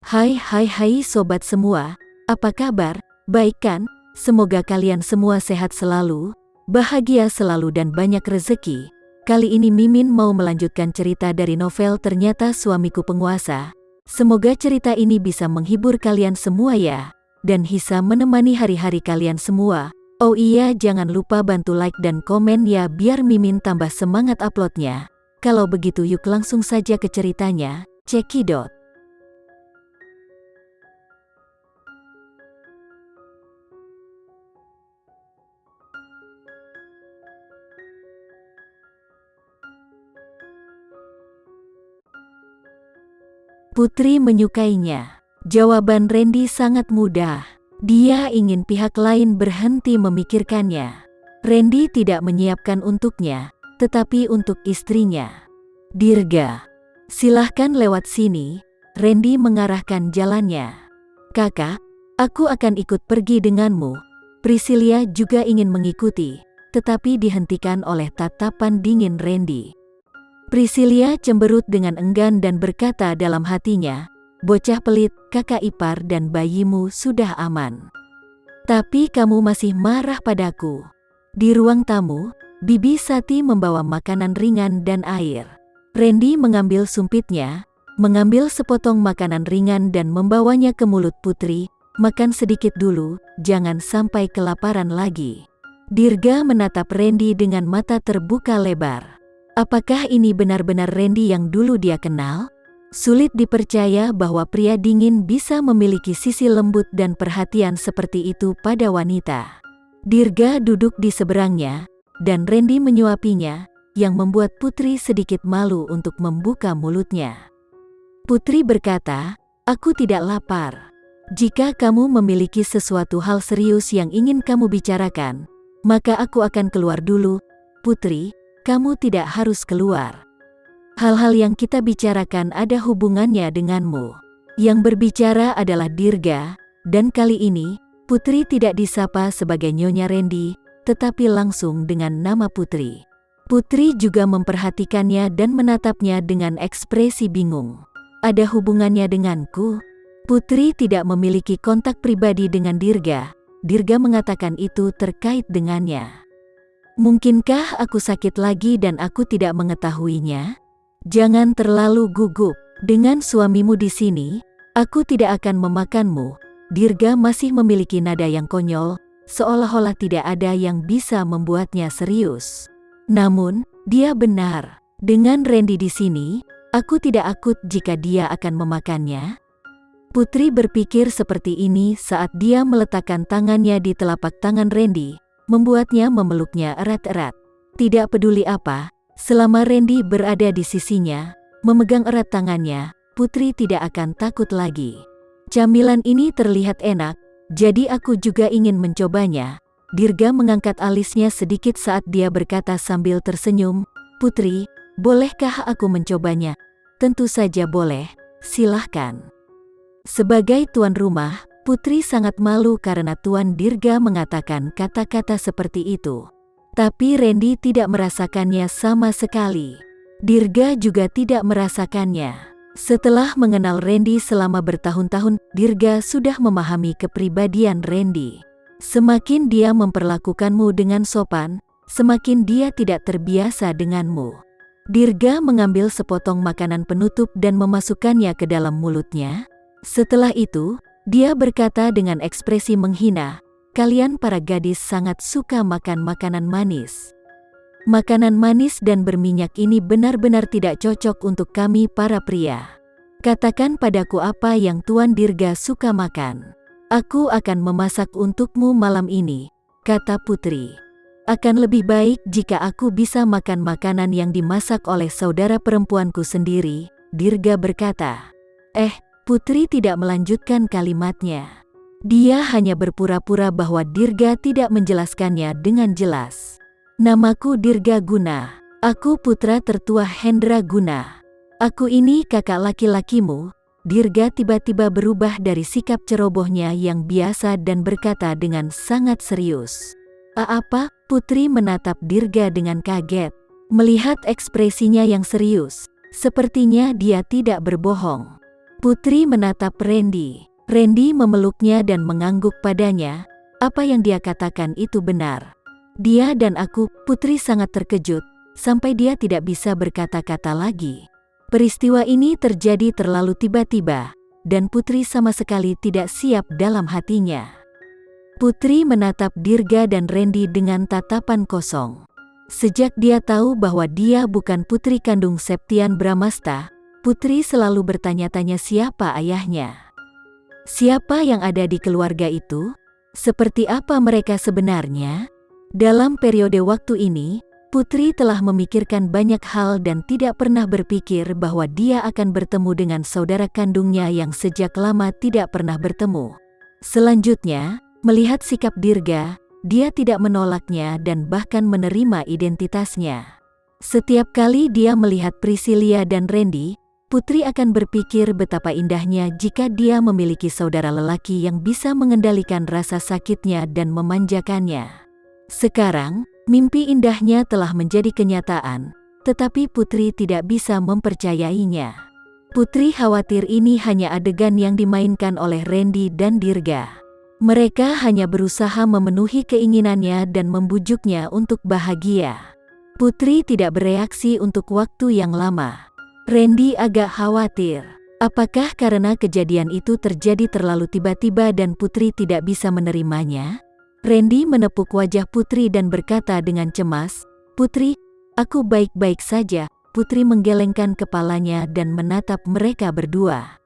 Hai sobat semua, apa kabar? Baik kan? Semoga kalian semua sehat selalu, bahagia selalu dan banyak rezeki. Kali ini Mimin mau melanjutkan cerita dari novel Ternyata Suamiku Penguasa. Semoga cerita ini bisa menghibur kalian semua ya, dan bisa menemani hari-hari kalian semua. Oh iya, jangan lupa bantu like dan komen ya biar Mimin tambah semangat uploadnya. Kalau begitu yuk langsung saja ke ceritanya, cekidot. Putri menyukainya. Jawaban Randy sangat mudah. Dia ingin pihak lain berhenti memikirkannya. Randy tidak menyiapkan untuknya, tetapi untuk istrinya. Dirga, silahkan lewat sini. Randy mengarahkan jalannya. Kakak, aku akan ikut pergi denganmu. Priscilia juga ingin mengikuti, tetapi dihentikan oleh tatapan dingin Randy. Priscilia cemberut dengan enggan dan berkata dalam hatinya, "Bocah pelit, kakak ipar dan bayimu sudah aman. Tapi kamu masih marah padaku." Di ruang tamu, Bibi Sati membawa makanan ringan dan air. Randy mengambil sumpitnya, mengambil sepotong makanan ringan dan membawanya ke mulut Putri. "Makan sedikit dulu, jangan sampai kelaparan lagi." Dirga menatap Randy dengan mata terbuka lebar. Apakah ini benar-benar Randy yang dulu dia kenal? Sulit dipercaya bahwa pria dingin bisa memiliki sisi lembut dan perhatian seperti itu pada wanita. Dirga duduk di seberangnya, dan Randy menyuapinya, yang membuat Putri sedikit malu untuk membuka mulutnya. Putri berkata, "Aku tidak lapar. Jika kamu memiliki sesuatu hal serius yang ingin kamu bicarakan, maka aku akan keluar dulu." "Putri, kamu tidak harus keluar. Hal-hal yang kita bicarakan ada hubungannya denganmu." Yang berbicara adalah Dirga, dan kali ini, Putri tidak disapa sebagai Nyonya Randy, tetapi langsung dengan nama Putri. Putri juga memperhatikannya dan menatapnya dengan ekspresi bingung. "Ada hubungannya denganku?" Putri tidak memiliki kontak pribadi dengan Dirga. Dirga mengatakan itu terkait dengannya. "Mungkinkah aku sakit lagi dan aku tidak mengetahuinya? Jangan terlalu gugup. Dengan suamimu di sini, aku tidak akan memakanmu." Dirga masih memiliki nada yang konyol, seolah-olah tidak ada yang bisa membuatnya serius. Namun, dia benar. Dengan Randy di sini, aku tidak akut jika dia akan memakannya. Putri berpikir seperti ini saat dia meletakkan tangannya di telapak tangan Randy, membuatnya memeluknya erat-erat. Tidak peduli apa, selama Randy berada di sisinya, memegang erat tangannya, Putri tidak akan takut lagi. "Camilan ini terlihat enak, jadi aku juga ingin mencobanya." Dirga mengangkat alisnya sedikit saat dia berkata sambil tersenyum, "Putri, bolehkah aku mencobanya?" "Tentu saja boleh, silahkan." Sebagai tuan rumah, Putri sangat malu karena Tuan Dirga mengatakan kata-kata seperti itu. Tapi Randy tidak merasakannya sama sekali. Dirga juga tidak merasakannya. Setelah mengenal Randy selama bertahun-tahun, Dirga sudah memahami kepribadian Randy. Semakin dia memperlakukanmu dengan sopan, semakin dia tidak terbiasa denganmu. Dirga mengambil sepotong makanan penutup dan memasukkannya ke dalam mulutnya. Setelah itu, dia berkata dengan ekspresi menghina, "Kalian para gadis sangat suka makan makanan manis. Makanan manis dan berminyak ini benar-benar tidak cocok untuk kami para pria. Katakan padaku apa yang Tuan Dirga suka makan. Aku akan memasak untukmu malam ini," kata Putri. "Akan lebih baik jika aku bisa makan makanan yang dimasak oleh saudara perempuanku sendiri," Dirga berkata. Putri tidak melanjutkan kalimatnya. Dia hanya berpura-pura bahwa Dirga tidak menjelaskannya dengan jelas. "Namaku Dirga Guna. Aku putra tertua Hendra Guna. Aku ini kakak laki-lakimu." Dirga tiba-tiba berubah dari sikap cerobohnya yang biasa dan berkata dengan sangat serius. "Apa?" Putri menatap Dirga dengan kaget. Melihat ekspresinya yang serius, sepertinya dia tidak berbohong. Putri menatap Randy. Randy memeluknya dan mengangguk padanya. Apa yang dia katakan itu benar. Dia dan aku, Putri sangat terkejut, sampai dia tidak bisa berkata-kata lagi. Peristiwa ini terjadi terlalu tiba-tiba, dan Putri sama sekali tidak siap dalam hatinya. Putri menatap Dirga dan Randy dengan tatapan kosong. Sejak dia tahu bahwa dia bukan putri kandung Septian Bramasta, Putri selalu bertanya-tanya siapa ayahnya. Siapa yang ada di keluarga itu? Seperti apa mereka sebenarnya? Dalam periode waktu ini, Putri telah memikirkan banyak hal dan tidak pernah berpikir bahwa dia akan bertemu dengan saudara kandungnya yang sejak lama tidak pernah bertemu. Selanjutnya, melihat sikap Dirga, dia tidak menolaknya dan bahkan menerima identitasnya. Setiap kali dia melihat Priscilia dan Randy, Putri akan berpikir betapa indahnya jika dia memiliki saudara lelaki yang bisa mengendalikan rasa sakitnya dan memanjakannya. Sekarang, mimpi indahnya telah menjadi kenyataan, tetapi Putri tidak bisa mempercayainya. Putri khawatir ini hanya adegan yang dimainkan oleh Randy dan Dirga. Mereka hanya berusaha memenuhi keinginannya dan membujuknya untuk bahagia. Putri tidak bereaksi untuk waktu yang lama. Randy agak khawatir. Apakah karena kejadian itu terjadi terlalu tiba-tiba dan Putri tidak bisa menerimanya? Randy menepuk wajah Putri dan berkata dengan cemas, "Putri, aku baik-baik saja." Putri menggelengkan kepalanya dan menatap mereka berdua.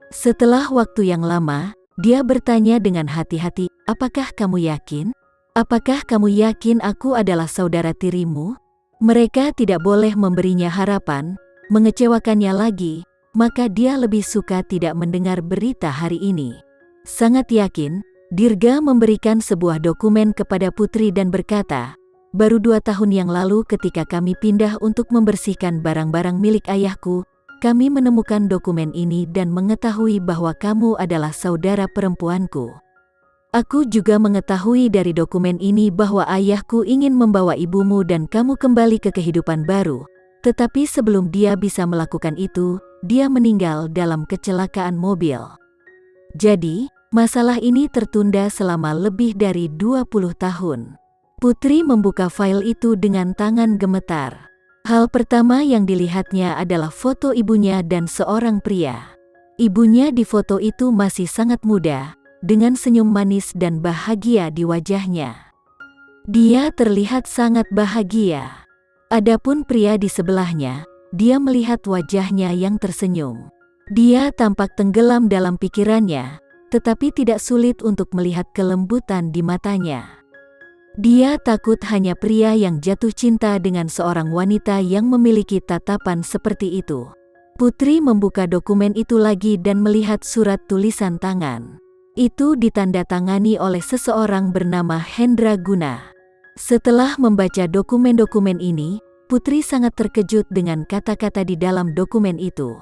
Setelah waktu yang lama, dia bertanya dengan hati-hati, "Apakah kamu yakin? Apakah kamu yakin aku adalah saudara tirimu?" Mereka tidak boleh memberinya harapan, mengecewakannya lagi, maka dia lebih suka tidak mendengar berita hari ini. Sangat yakin, Dirga memberikan sebuah dokumen kepada Putri dan berkata, "Baru 2 tahun yang lalu ketika kami pindah untuk membersihkan barang-barang milik ayahku, kami menemukan dokumen ini dan mengetahui bahwa kamu adalah saudara perempuanku. Aku juga mengetahui dari dokumen ini bahwa ayahku ingin membawa ibumu dan kamu kembali ke kehidupan baru. Tetapi sebelum dia bisa melakukan itu, dia meninggal dalam kecelakaan mobil. Jadi, masalah ini tertunda selama lebih dari 20 tahun. Putri membuka file itu dengan tangan gemetar. Hal pertama yang dilihatnya adalah foto ibunya dan seorang pria. Ibunya di foto itu masih sangat muda, dengan senyum manis dan bahagia di wajahnya. Dia terlihat sangat bahagia. Adapun pria di sebelahnya, dia melihat wajahnya yang tersenyum. Dia tampak tenggelam dalam pikirannya, tetapi tidak sulit untuk melihat kelembutan di matanya. Dia takut hanya pria yang jatuh cinta dengan seorang wanita yang memiliki tatapan seperti itu. Putri membuka dokumen itu lagi dan melihat surat tulisan tangan. Itu ditandatangani oleh seseorang bernama Hendra Guna. Setelah membaca dokumen-dokumen ini, Putri sangat terkejut dengan kata-kata di dalam dokumen itu.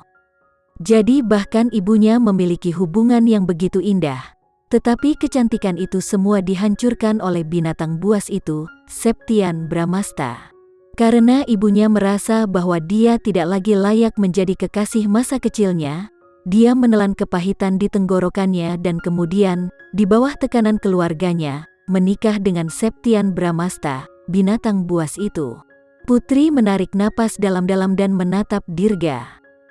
Jadi bahkan ibunya memiliki hubungan yang begitu indah, tetapi kecantikan itu semua dihancurkan oleh binatang buas itu, Septian Bramasta. Karena ibunya merasa bahwa dia tidak lagi layak menjadi kekasih masa kecilnya, dia menelan kepahitan di tenggorokannya dan kemudian, di bawah tekanan keluarganya, menikah dengan Septian Bramasta, binatang buas itu. Putri menarik napas dalam-dalam dan menatap Dirga.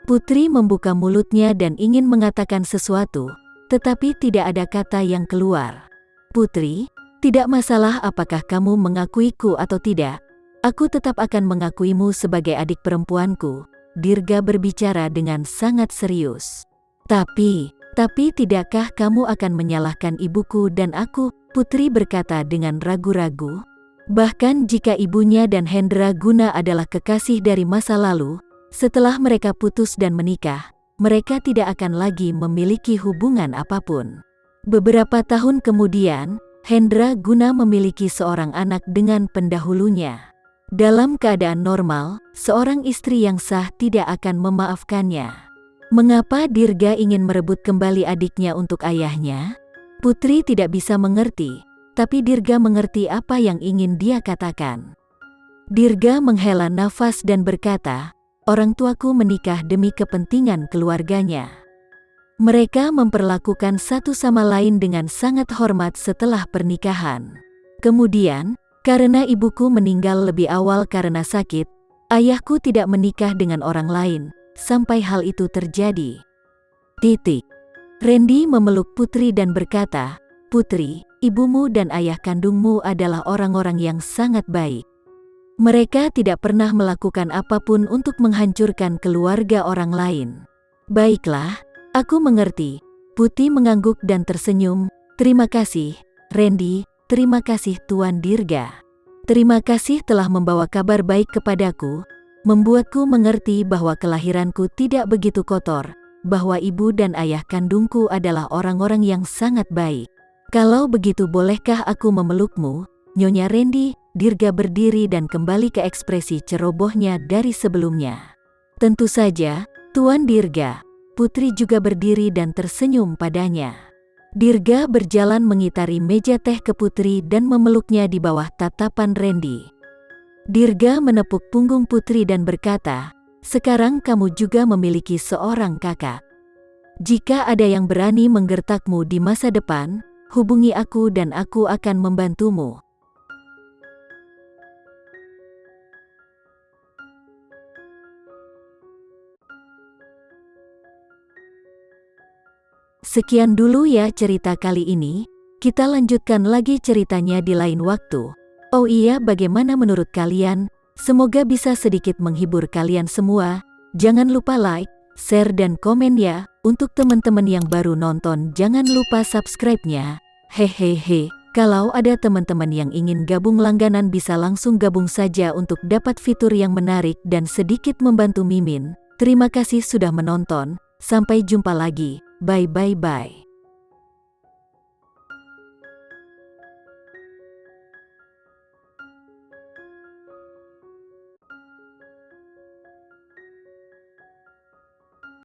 Putri membuka mulutnya dan ingin mengatakan sesuatu, tetapi tidak ada kata yang keluar. "Putri, tidak masalah apakah kamu mengakuiku atau tidak, aku tetap akan mengakuimu sebagai adik perempuanku," Dirga berbicara dengan sangat serius. Tapi tidakkah kamu akan menyalahkan ibuku dan aku?" Putri berkata dengan ragu-ragu. Bahkan jika ibunya dan Hendra Guna adalah kekasih dari masa lalu, setelah mereka putus dan menikah, mereka tidak akan lagi memiliki hubungan apapun. Beberapa tahun kemudian, Hendra Guna memiliki seorang anak dengan pendahulunya. Dalam keadaan normal, seorang istri yang sah tidak akan memaafkannya. Mengapa Dirga ingin merebut kembali adiknya untuk ayahnya? Putri tidak bisa mengerti, tapi Dirga mengerti apa yang ingin dia katakan. Dirga menghela nafas dan berkata, "Orang tuaku menikah demi kepentingan keluarganya. Mereka memperlakukan satu sama lain dengan sangat hormat setelah pernikahan. Kemudian, karena ibuku meninggal lebih awal karena sakit, ayahku tidak menikah dengan orang lain, sampai hal itu terjadi. Randy memeluk Putri dan berkata, "Putri, ibumu dan ayah kandungmu adalah orang-orang yang sangat baik. Mereka tidak pernah melakukan apapun untuk menghancurkan keluarga orang lain." "Baiklah, aku mengerti." Putri mengangguk dan tersenyum. "Terima kasih, Randy. Terima kasih Tuan Dirga. Terima kasih telah membawa kabar baik kepadaku, membuatku mengerti bahwa kelahiranku tidak begitu kotor, bahwa ibu dan ayah kandungku adalah orang-orang yang sangat baik. Kalau begitu bolehkah aku memelukmu, Nyonya Randy?" Dirga berdiri dan kembali ke ekspresi cerobohnya dari sebelumnya. "Tentu saja, Tuan Dirga." Putri juga berdiri dan tersenyum padanya. Dirga berjalan mengitari meja teh ke Putri dan memeluknya di bawah tatapan Randy. Dirga menepuk punggung Putri dan berkata, "Sekarang kamu juga memiliki seorang kakak. Jika ada yang berani menggertakmu di masa depan, hubungi aku dan aku akan membantumu." Sekian dulu ya cerita kali ini, kita lanjutkan lagi ceritanya di lain waktu. Oh iya, bagaimana menurut kalian? Semoga bisa sedikit menghibur kalian semua. Jangan lupa like, share dan komen ya. Untuk teman-teman yang baru nonton jangan lupa subscribe-nya. Hehehe, kalau ada teman-teman yang ingin gabung langganan bisa langsung gabung saja untuk dapat fitur yang menarik dan sedikit membantu Mimin. Terima kasih sudah menonton, sampai jumpa lagi. Bye bye bye.